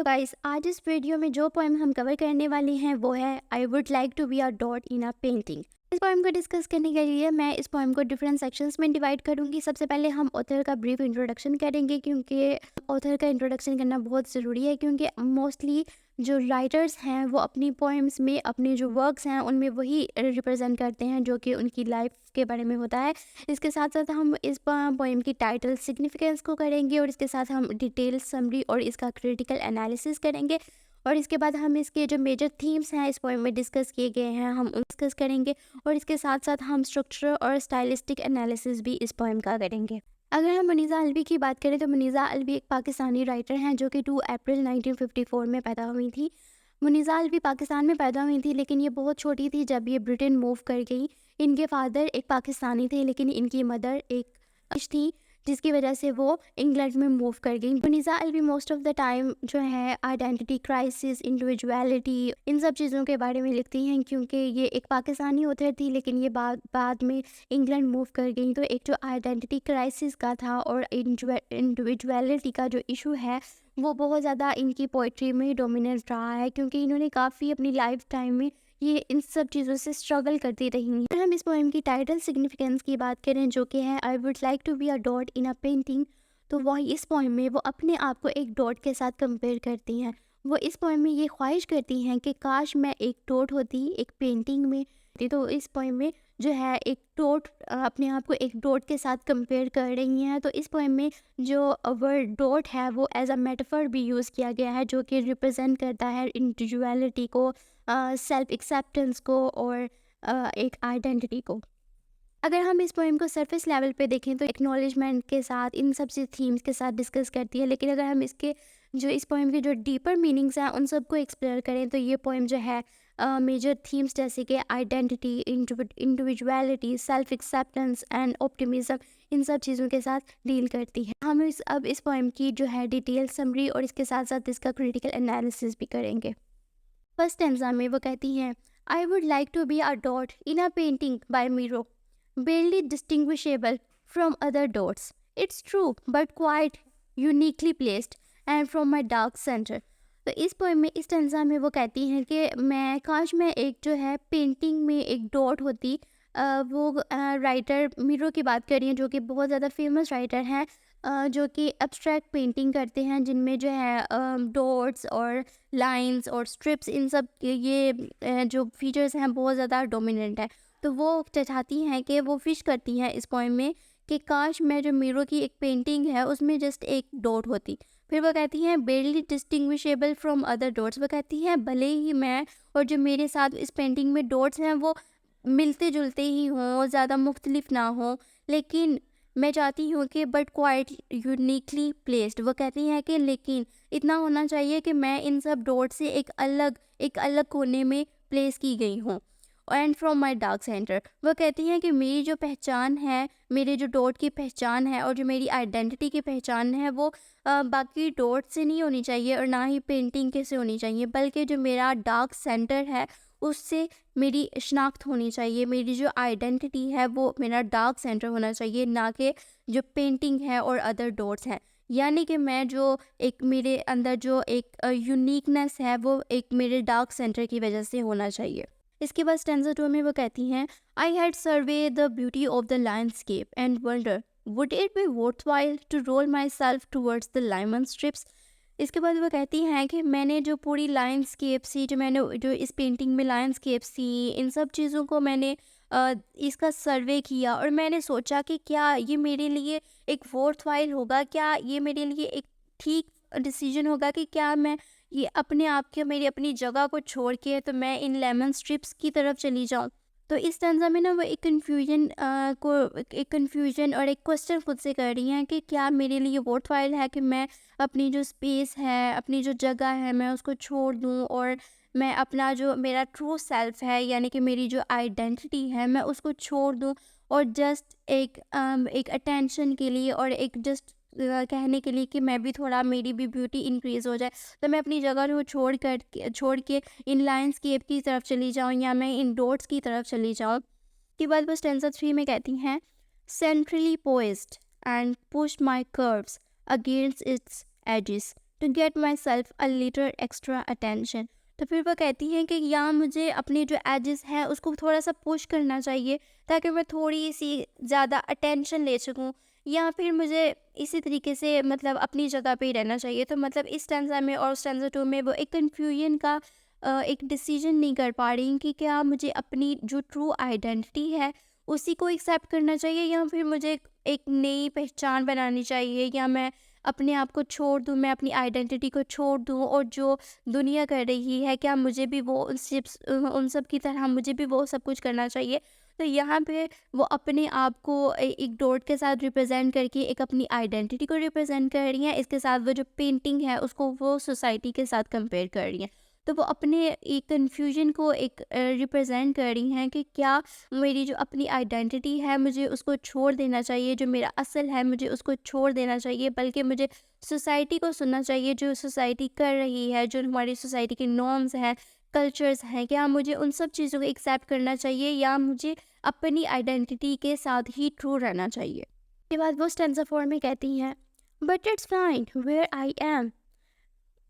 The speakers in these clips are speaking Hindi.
गाइस, आज इस वीडियो में जो पोएम हम कवर करने वाले हैं वो है I would like to be a dot in a painting. इस पोएम को डिस्कस करने के लिए मैं इस पोएम को डिफरेंट सेक्शंस में डिवाइड करूंगी। सबसे पहले हम ऑथर का ब्रीफ इंट्रोडक्शन करेंगे क्योंकि ऑथर का इंट्रोडक्शन करना बहुत ज़रूरी है, क्योंकि मोस्टली जो राइटर्स हैं वो अपनी पोएम्स में अपने जो वर्क्स हैं उनमें वही रिप्रेजेंट करते हैं जो कि उनकी लाइफ के बारे में होता है। इसके साथ साथ हम इस पोएम की टाइटल सिग्निफिकेंस को करेंगे और इसके साथ हम डिटेल समरी और इसका क्रिटिकल एनालिसिस करेंगे। और इसके बाद हम इसके जो मेजर थीम्स हैं इस पोएम में डिस्कस किए गए हैं हम उन डिस्कस करेंगे। और इसके साथ साथ हम स्ट्रक्चर और स्टाइलिस्टिक एनालिसिस भी इस पोएम का करेंगे। अगर हम मुनीज़ा अलवी की बात करें तो मुनीज़ा अलवी एक पाकिस्तानी राइटर हैं जो कि 2 अप्रैल 1954 में पैदा हुई थी। मुनीज़ा अलवी पाकिस्तान में पैदा हुई थी, लेकिन ये बहुत छोटी थी जब ये ब्रिटेन मूव कर गई। इनके फादर एक पाकिस्तानी थे लेकिन इनकी मदर एक थी, जिसकी वजह से वो इंग्लैंड में मूव कर गई। Muniza Alvi most of the time जो है आइडेंटिटी क्राइसिस, इंडिविजुअलिटी, इन सब चीज़ों के बारे में लिखती हैं, क्योंकि ये एक पाकिस्तानी ऑथर थी लेकिन ये बाद में इंग्लैंड मूव कर गई। तो एक जो आइडेंटिटी क्राइसिस का था और इंडिविजुअलिटी का जो इशू है वो बहुत ज़्यादा इनकी पोइट्री में डोमिनेंट रहा है, क्योंकि इन्होंने काफ़ी अपनी लाइफ टाइम में ये इन सब चीज़ों से स्ट्रगल करती रही। अगर हम इस पोएम की टाइटल सिग्निफिकेंस की बात करें जो कि है I would like to be a dot in a painting, तो वह इस पोएम में वो अपने आप को एक डॉट के साथ कंपेयर करती हैं। वो इस पोएम में ये ख्वाहिश करती हैं कि काश मैं एक डॉट होती एक पेंटिंग में। तो इस पोएम में जो है एक डॉट अपने आप को एक डॉट के साथ कंपेयर कर रही हैं। तो इस पोएम में जो वर्ड डॉट है वो एज अ मेटाफर भी यूज़ किया गया है जो कि रिप्रेजेंट करता है इंडिविजुअलिटी को, सेल्फ एक्सेप्टेंस को और एक आइडेंटिटी को। अगर हम इस पोएम को सरफेस लेवल पे देखें तो एक्नॉलेजमेंट के साथ इन सब से थीम्स के साथ डिस्कस करती है, लेकिन अगर हम इसके जो इस पोएम के जो डीपर मीनिंग्स हैं उन सबको एक्सप्लोर करें तो ये पोएम जो है मेजर थीम्स जैसे कि identity, individuality, self acceptance and optimism, इन सब चीज़ों के साथ डील करती है। हम अब इस पोएम की जो है डिटेल समरी और इसके साथ साथ इसका क्रिटिकल एनालिसिस भी करेंगे। फर्स्ट स्टैंजा में वो कहती हैं I would like to be a dot in a painting by Miro, barely distinguishable from other dots. It's true, but quite uniquely placed and from my dark center. तो इस पोएम में इस स्टैंजा में वो कहती हैं कि काश मैं एक जो है पेंटिंग में एक डॉट होती। वो राइटर मीरो की बात कर रही हैं जो कि बहुत ज़्यादा फेमस राइटर हैं, जो कि एब्स्ट्रैक्ट पेंटिंग करते हैं जिनमें जो है डॉट्स और लाइंस और स्ट्रिप्स, इन सब ये जो फीचर्स हैं बहुत ज़्यादा डोमिनेंट है। तो वो चाहती हैं कि वो फिश करती हैं इस पोएम में कि काश मैं जो मीरो की एक पेंटिंग है उसमें जस्ट एक डॉट होती। फिर वो कहती हैं barely distinguishable from other dots, वो कहती हैं भले ही मैं और जो मेरे साथ इस पेंटिंग में डॉट्स हैं वो मिलते जुलते ही हों, ज़्यादा मुख्तलिफ ना हो, लेकिन मैं चाहती हूँ कि बट क्वाइट यूनिकली प्लेस्ड। वो कहती हैं कि लेकिन इतना होना चाहिए कि मैं इन सब डॉट से एक अलग कोने में प्लेस की गई हूँ। And from my dark centre, वो कहती हैं कि मेरी जो पहचान है, मेरे जो डॉट की पहचान है और जो मेरी आइडेंटिटी की पहचान है वो बाकी डॉट से नहीं होनी चाहिए और ना ही पेंटिंग के से होनी चाहिए, बल्कि जो मेरा डार्क सेंटर है उससे मेरी शनाख्त होनी चाहिए। मेरी जो आइडेंटिटी है वो मेरा डार्क सेंटर होना चाहिए, ना कि जो पेंटिंग है और अदर डॉट्स हैं। यानी कि मैं जो एक मेरे अंदर जो एक यूनिकनेस है वो एक मेरे डार्क सेंटर की वजह से होना चाहिए। इसके बाद स्टैंजा 2 में वो कहती हैं I had survey the beauty of the landscape and wonder would it be worthwhile to roll myself towards the lemon stripes. इसके बाद वो कहती हैं कि मैंने जो पूरी लैंडस्केप सी जो इस पेंटिंग में लैंडस्केप सी, इन सब चीज़ों को मैंने इसका सर्वे किया और मैंने सोचा कि क्या ये मेरे लिए एक वर्थवाइल होगा, क्या ये मेरे लिए एक ठीक डिसीजन होगा कि क्या मैं ये अपने आप के मेरी अपनी जगह को छोड़ के तो मैं इन लेमन स्ट्रिप्स की तरफ चली जाऊँ। तो इस स्टैंजा में ना वो एक कन्फ्यूजन और एक क्वेश्चन खुद से कर रही हैं कि क्या मेरे लिए वर्थवाइल है कि मैं अपनी जो स्पेस है, अपनी जो जगह है, मैं उसको छोड़ दूँ और मैं अपना जो मेरा ट्रू सेल्फ है यानी कि मेरी जो आइडेंटिटी है मैं उसको छोड़ दूँ और जस्ट एक अटेंशन के लिए और एक जस्ट कहने के लिए कि मैं भी थोड़ा मेरी भी ब्यूटी इंक्रीज़ हो जाए, तो मैं अपनी जगह को छोड़ के इन लाइंसकेप की तरफ चली जाऊँ या मैं इन डॉट्स की तरफ चली जाऊँ। के बाद वो स्टैंजा 3 में कहती हैं centrally poised and pushed my curves against its edges to get myself a little extra attention. तो फिर वो कहती हैं कि या मुझे अपने जो एजेस हैं उसको थोड़ा सा पुश करना चाहिए ताकि मैं थोड़ी सी ज़्यादा अटेंशन ले सकूं, या फिर मुझे इसी तरीके से मतलब अपनी जगह पे ही रहना चाहिए। तो मतलब इस स्टैंजा में और स्टैंजा 2 में वो एक कन्फ्यूजन का एक डिसीजन नहीं कर पा रही कि क्या मुझे अपनी जो ट्रू आइडेंटिटी है उसी को एक्सेप्ट करना चाहिए, या फिर मुझे एक नई पहचान बनानी चाहिए, या मैं अपने आप को छोड़ दूँ, मैं अपनी आइडेंटिटी को छोड़ दूँ और जो दुनिया कर रही है क्या मुझे भी वो उन सब की तरह मुझे भी वो सब कुछ करना चाहिए। तो यहाँ पे वो अपने आप को एक डॉट के साथ रिप्रेजेंट करके एक अपनी आइडेंटिटी को रिप्रेजेंट कर रही हैं, इसके साथ वो जो पेंटिंग है उसको वो सोसाइटी के साथ कंपेयर कर रही हैं। तो वो अपने एक कन्फ्यूजन को एक रिप्रेजेंट कर रही हैं कि क्या मेरी जो अपनी आइडेंटिटी है मुझे उसको छोड़ देना चाहिए, जो मेरा असल है मुझे उसको छोड़ देना चाहिए, बल्कि मुझे सोसाइटी को सुनना चाहिए जो सोसाइटी कर रही है, जो हमारी सोसाइटी के नॉर्म्स हैं, कल्चर्स हैं, क्या मुझे उन सब चीज़ों को एक्सेप्ट करना चाहिए या मुझे अपनी आइडेंटिटी के साथ ही ट्रू रहना चाहिए। उसके बाद वो स्टैंजा 4 में कहती हैं, but it's fine where I am.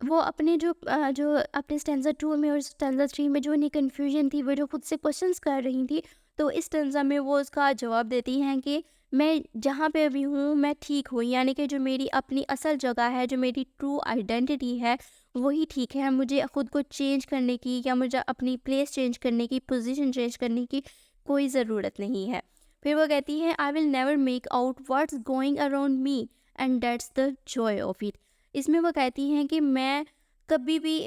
वो अपने जो अपने स्टैंजा 2 में और स्टैंजा 3 में जो उन्हें कन्फ्यूजन थी, वो जो खुद से क्वेश्चंस कर रही थी, तो इस स्टैंजा में वो उसका जवाब देती हैं कि मैं जहाँ पे भी हूँ मैं ठीक हूँ, यानी कि जो मेरी अपनी असल जगह है, जो मेरी ट्रू आइडेंटिटी है वही ठीक है। मुझे खुद को चेंज करने की या मुझे अपनी प्लेस चेंज करने की, पोजीशन चेंज करने की कोई ज़रूरत नहीं है। फिर वो कहती है, I will never make out what's going around me and that's the Joy of it. इसमें वो कहती हैं कि मैं कभी भी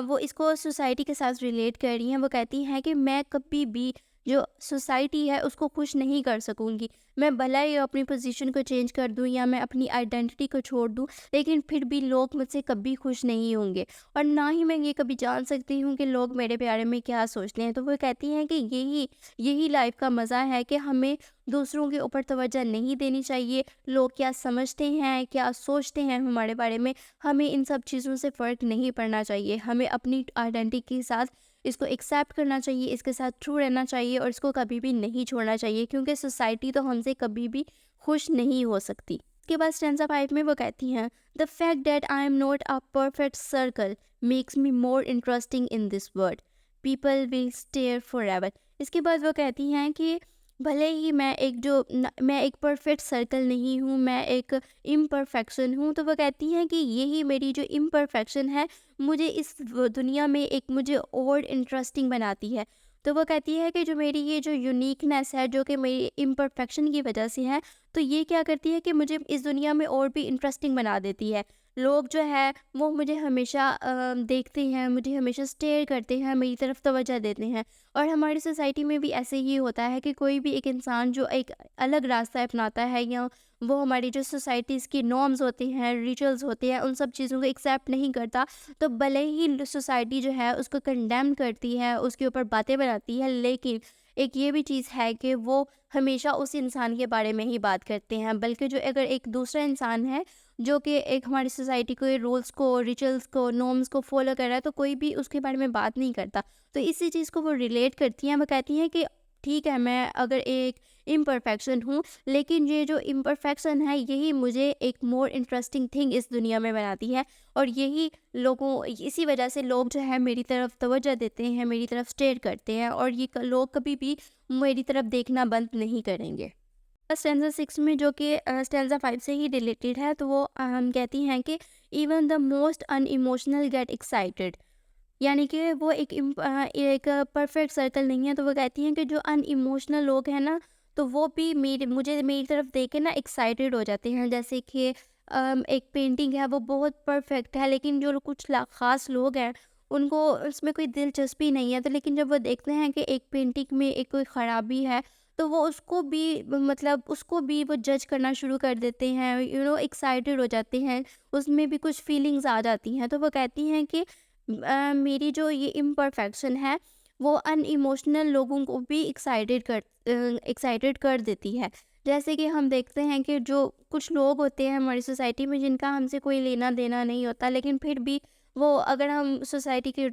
वो इसको सोसाइटी के साथ रिलेट कर रही हैं। वो कहती हैं कि मैं कभी भी जो सोसाइटी है उसको खुश नहीं कर सकूँगी। मैं भला ही अपनी पोजीशन को चेंज कर दूँ या मैं अपनी आइडेंटिटी को छोड़ दूँ, लेकिन फिर भी लोग मुझसे कभी खुश नहीं होंगे और ना ही मैं ये कभी जान सकती हूँ कि लोग मेरे बारे में क्या सोचते हैं। तो वो कहती हैं कि यही यही लाइफ का मज़ा है कि हमें दूसरों के ऊपर तवज्जो नहीं देनी चाहिए। लोग क्या समझते हैं, क्या सोचते हैं हमारे बारे में, हमें इन सब चीज़ों से फ़र्क नहीं पड़ना चाहिए। हमें अपनी आइडेंटिटी के साथ इसको एक्सेप्ट करना चाहिए, इसके साथ ट्रू रहना चाहिए और इसको कभी भी नहीं छोड़ना चाहिए, क्योंकि सोसाइटी तो हमसे कभी भी खुश नहीं हो सकती। उसके बाद स्टैंजा 5 में वो कहती हैं, the fact that I am not a perfect circle makes me more interesting in this world, people will stare forever. इसके बाद वो कहती हैं कि भले ही मैं एक परफेक्ट सर्कल नहीं हूँ, मैं एक इम्परफेक्शन हूँ। तो वो कहती हैं कि यही मेरी जो इम्परफेक्शन है मुझे इस दुनिया में एक मुझे और इंटरेस्टिंग बनाती है। तो वो कहती है कि जो मेरी ये जो यूनिकनेस है, जो कि मेरी इम्परफेक्शन की वजह से है, तो ये क्या करती है कि मुझे इस दुनिया में और भी इंटरेस्टिंग बना देती है। लोग जो है वो मुझे हमेशा देखते हैं, मुझे हमेशा स्टेयर करते हैं, मेरी तरफ तवज्जो देते हैं। और हमारी सोसाइटी में भी ऐसे ही होता है कि कोई भी एक इंसान जो एक अलग रास्ता अपनाता है या वो हमारी जो सोसाइटीज़ की नॉर्म्स होती हैं, रिचुअल्स होते हैं, उन सब चीज़ों को एक्सेप्ट नहीं करता, तो भले ही सोसाइटी जो है उसको कंडेम करती है, उसके ऊपर बातें बनाती है, लेकिन एक ये भी चीज़ है कि वो हमेशा उस इंसान के बारे में ही बात करते हैं। बल्कि जो अगर एक दूसरा इंसान है जो कि एक हमारी सोसाइटी के रूल्स को, रिचुअल्स को, नॉर्म्स को फॉलो कर रहा है, तो कोई भी उसके बारे में बात नहीं करता। तो इसी चीज़ को वो रिलेट करती हैं। वो कहती हैं कि ठीक है, मैं अगर एक इम्परफेक्शन हूँ, लेकिन ये जो इम्परफेक्शन है यही मुझे एक मोर इंटरेस्टिंग थिंग इस दुनिया में बनाती है और यही इसी वजह से लोग जो है मेरी तरफ तवज्जो देते हैं, मेरी तरफ स्टेयर करते हैं और लोग कभी भी मेरी तरफ देखना बंद नहीं करेंगे। स्टैंजा 6 में जो कि स्टैंजा 5 से ही रिलेटेड है, तो वो हम कहती हैं कि even the most unemotional get excited, यानी कि वो एक परफेक्ट सर्कल नहीं है। तो वो कहती हैं कि जो अनइमोशनल लोग हैं ना, तो वो भी मेरी तरफ देख के ना एक्साइटेड हो जाते हैं। जैसे कि एक पेंटिंग है वो बहुत परफेक्ट है, लेकिन जो ख़ास लोग हैं उनको उसमें कोई दिलचस्पी नहीं है। तो लेकिन जब वो देखते हैं कि एक पेंटिंग में एक कोई ख़राबी है, तो वो उसको भी वो जज करना शुरू कर देते हैं, एक्साइटेड हो जाते हैं, उसमें भी कुछ फीलिंग्स आ जाती हैं। तो वो कहती हैं कि मेरी जो ये इम्परफेक्शन है वो अनइमोशनल लोगों को भी एक्साइटेड कर देती है। जैसे कि हम देखते हैं कि जो कुछ लोग होते हैं हमारी सोसाइटी में जिनका हमसे कोई लेना देना नहीं होता, लेकिन फिर भी वो अगर हम सोसाइटी के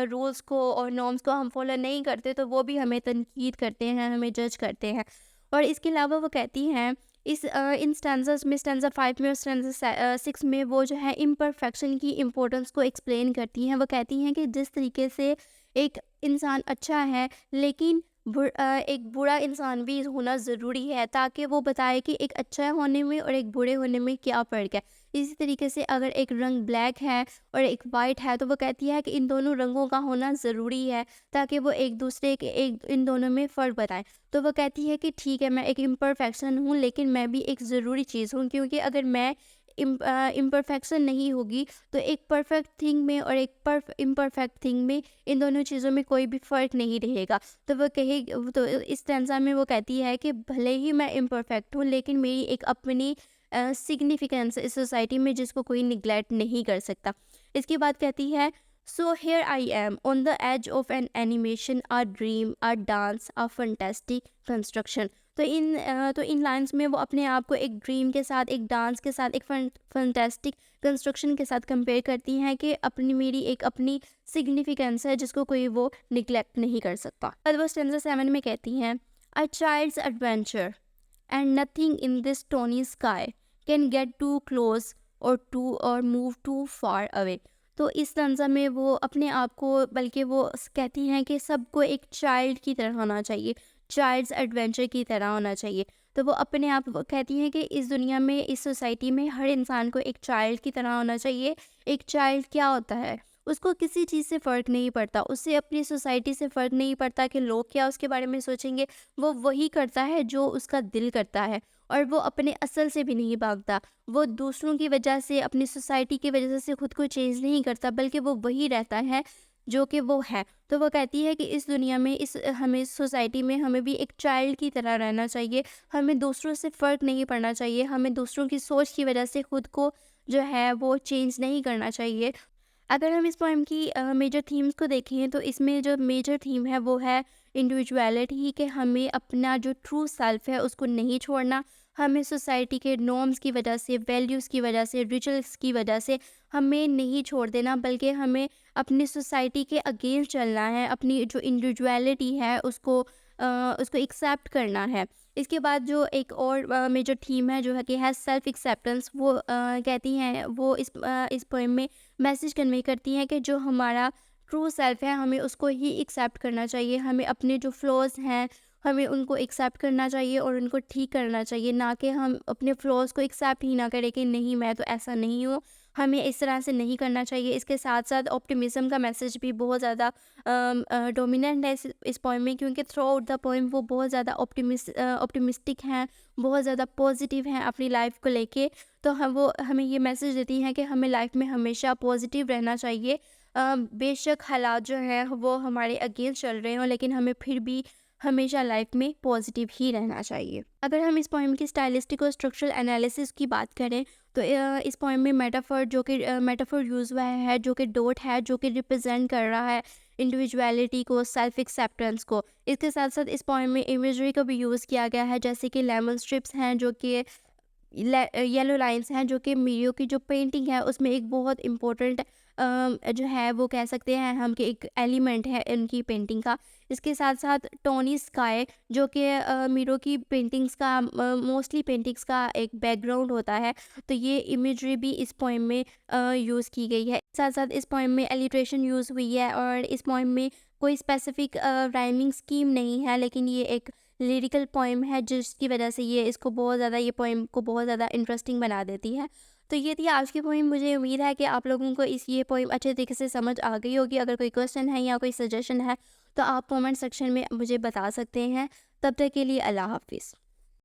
रूल्स को और नॉर्म्स को हम फॉलो नहीं करते, तो वो भी हमें तनकीद करते हैं, हमें जज करते हैं। और इसके अलावा वो कहती हैं इन स्टैंज़ास में स्टैंज़ा 5 में और स्टैंज़ा 6 में वो जो है इम्परफेक्शन की इम्पोर्टेंस को एक्सप्लेन करती हैं। वो कहती हैं कि जिस तरीके से एक इंसान अच्छा है, लेकिन एक बुरा इंसान भी होना ज़रूरी है, ताकि वो बताए कि एक अच्छा होने में और एक बुरे होने में क्या फ़र्क है। इसी तरीके से अगर एक रंग ब्लैक है और एक वाइट है, तो वो कहती है कि इन दोनों रंगों का होना ज़रूरी है, ताकि वो एक दूसरे के एक इन दोनों में फ़र्क बताएं। तो वो कहती है कि ठीक है, मैं एक इम्परफेक्शन हूँ, लेकिन मैं भी एक ज़रूरी चीज़ हूँ, क्योंकि अगर मैं इम्परफेक्शन नहीं होगी, तो एक परफेक्ट थिंग में और एक इम्परफेक्ट थिंग में, इन दोनों चीज़ों में कोई भी फ़र्क नहीं रहेगा। तो वो कहे तो इस स्टैंज़ा में वो कहती है कि भले ही मैं इम्परफेक्ट हूँ, लेकिन मेरी एक अपनी सिग्निफिकेंस इस सोसाइटी में, जिसको कोई निग्लेक्ट नहीं कर सकता। इसके बाद कहती है, so here I am on the edge of an animation, a dream, a dance, a fantastic construction. तो इन लाइंस में वो अपने आप को एक ड्रीम के साथ, एक डांस के साथ, एक फैंटास्टिक कंस्ट्रक्शन के साथ कंपेयर करती हैं कि मेरी एक अपनी सिग्निफिकेंस है, जिसको कोई वो निग्लेक्ट नहीं कर सकता। और वो स्टैंज़ा 7 में कहती हैं, a child's adventure and nothing in this stony sky can get too close or move too far away। तो इस तंज़ा में वो अपने आप को, बल्कि वो कहती हैं कि सबको एक चाइल्ड की तरह होना चाहिए, चाइल्ड्स एडवेंचर की तरह होना चाहिए। तो वो अपने आप वो कहती हैं कि इस दुनिया में, इस सोसाइटी में हर इंसान को एक चाइल्ड की तरह होना चाहिए। एक चाइल्ड क्या होता है? उसको किसी चीज़ से फ़र्क नहीं पड़ता, उससे अपनी सोसाइटी से फ़र्क नहीं पड़ता कि लोग क्या उसके बारे में सोचेंगे। वो वही करता है जो उसका दिल करता है, और वो अपने असल से भी नहीं भागता। वो दूसरों की वजह से, अपनी सोसाइटी की वजह से खुद को चेंज नहीं करता, बल्कि वो वही रहता है जो कि वो है। तो वो कहती है कि इस दुनिया में, हमें सोसाइटी में, हमें भी एक चाइल्ड की तरह रहना चाहिए। हमें दूसरों से फ़र्क नहीं पड़ना चाहिए, हमें दूसरों की सोच की वजह से खुद को जो है वो चेंज नहीं करना चाहिए। अगर हम इस पोएम की मेजर थीम्स को देखें, तो इसमें जो मेजर थीम है वो है इंडिविजुअलिटी, कि हमें अपना जो ट्रू सेल्फ है उसको नहीं छोड़ना। हमें सोसाइटी के नॉर्म्स की वजह से, वैल्यूज़ की वजह से, रिचुअल्स की वजह से हमें नहीं छोड़ देना, बल्कि हमें अपनी सोसाइटी के अगेंस्ट चलना है। अपनी जो इंडिविजुअलिटी है उसको एक्सेप्ट करना है। इसके बाद जो एक और मेजर थीम है, जो है कि है सेल्फ एक्सेप्टेंस। वो कहती हैं, वो इस पोएम में मैसेज कन्वे करती हैं कि जो हमारा ट्रू सेल्फ है, हमें उसको ही एक्सेप्ट करना चाहिए। हमें अपने जो फ्लॉज़ हैं, हमें उनको एक्सेप्ट करना चाहिए और उनको ठीक करना चाहिए, ना कि हम अपने फ्लॉज़ को एक्सेप्ट ही ना करें कि नहीं, मैं तो ऐसा नहीं हूँ। हमें इस तरह से नहीं करना चाहिए। इसके साथ साथ ऑप्टिमिज्म का मैसेज भी बहुत ज़्यादा डोमिनेंट है इस पोएम में, क्योंकि थ्रू आउट द पोएम वो बहुत ज़्यादा ऑप्टिमिस्टिक हैं, बहुत ज़्यादा पॉजिटिव हैं अपनी लाइफ को लेके। तो वो हमें ये मैसेज देती हैं कि हमें लाइफ में हमेशा पॉजिटिव रहना चाहिए। बेशक हालात जो हैं वो हमारे अगेंस्ट चल रहे हों, लेकिन हमें फिर भी हमेशा लाइफ में पॉजिटिव ही रहना चाहिए। अगर हम इस पोएम की स्टाइलिस्टिक और स्ट्रक्चरल एनालिसिस की बात करें, तो इस पोएम में मेटाफर यूज़ हुआ है, जो कि डॉट है, जो कि रिप्रेजेंट कर रहा है इंडिविजुअलिटी को, सेल्फ एक्सेप्टेंस को। इसके साथ साथ इस पोएम में इमेजरी का भी यूज़ किया गया है, जैसे कि लेमन स्ट्रिप्स हैं, जो कि येलो लाइंस हैं, जो कि मीरियो की जो पेंटिंग है उसमें एक बहुत इम्पोर्टेंट जो है वो कह सकते हैं हम कि एक एलिमेंट है इनकी पेंटिंग का। इसके साथ साथ टोनी स्काई, जो कि मीरो की पेंटिंग्स का, मोस्टली पेंटिंग्स का एक बैकग्राउंड होता है। तो ये इमेजरी भी इस पोएम में यूज़ की गई है। साथ साथ इस पोएम में एलिट्रेशन यूज़ हुई है, और इस पोएम में कोई स्पेसिफिक राइमिंग स्कीम नहीं है, लेकिन ये एक लिरिकल पोएम है, जिसकी वजह से ये पोएम को बहुत ज़्यादा इंटरेस्टिंग बना देती है। तो ये थी आज की पोएम। मुझे उम्मीद है कि आप लोगों को ये पोएम अच्छे तरीके से समझ आ गई होगी। अगर कोई क्वेश्चन है या कोई सजेशन है, तो आप कमेंट सेक्शन में मुझे बता सकते हैं। तब तक के लिए अल्लाह हाफ़िज़।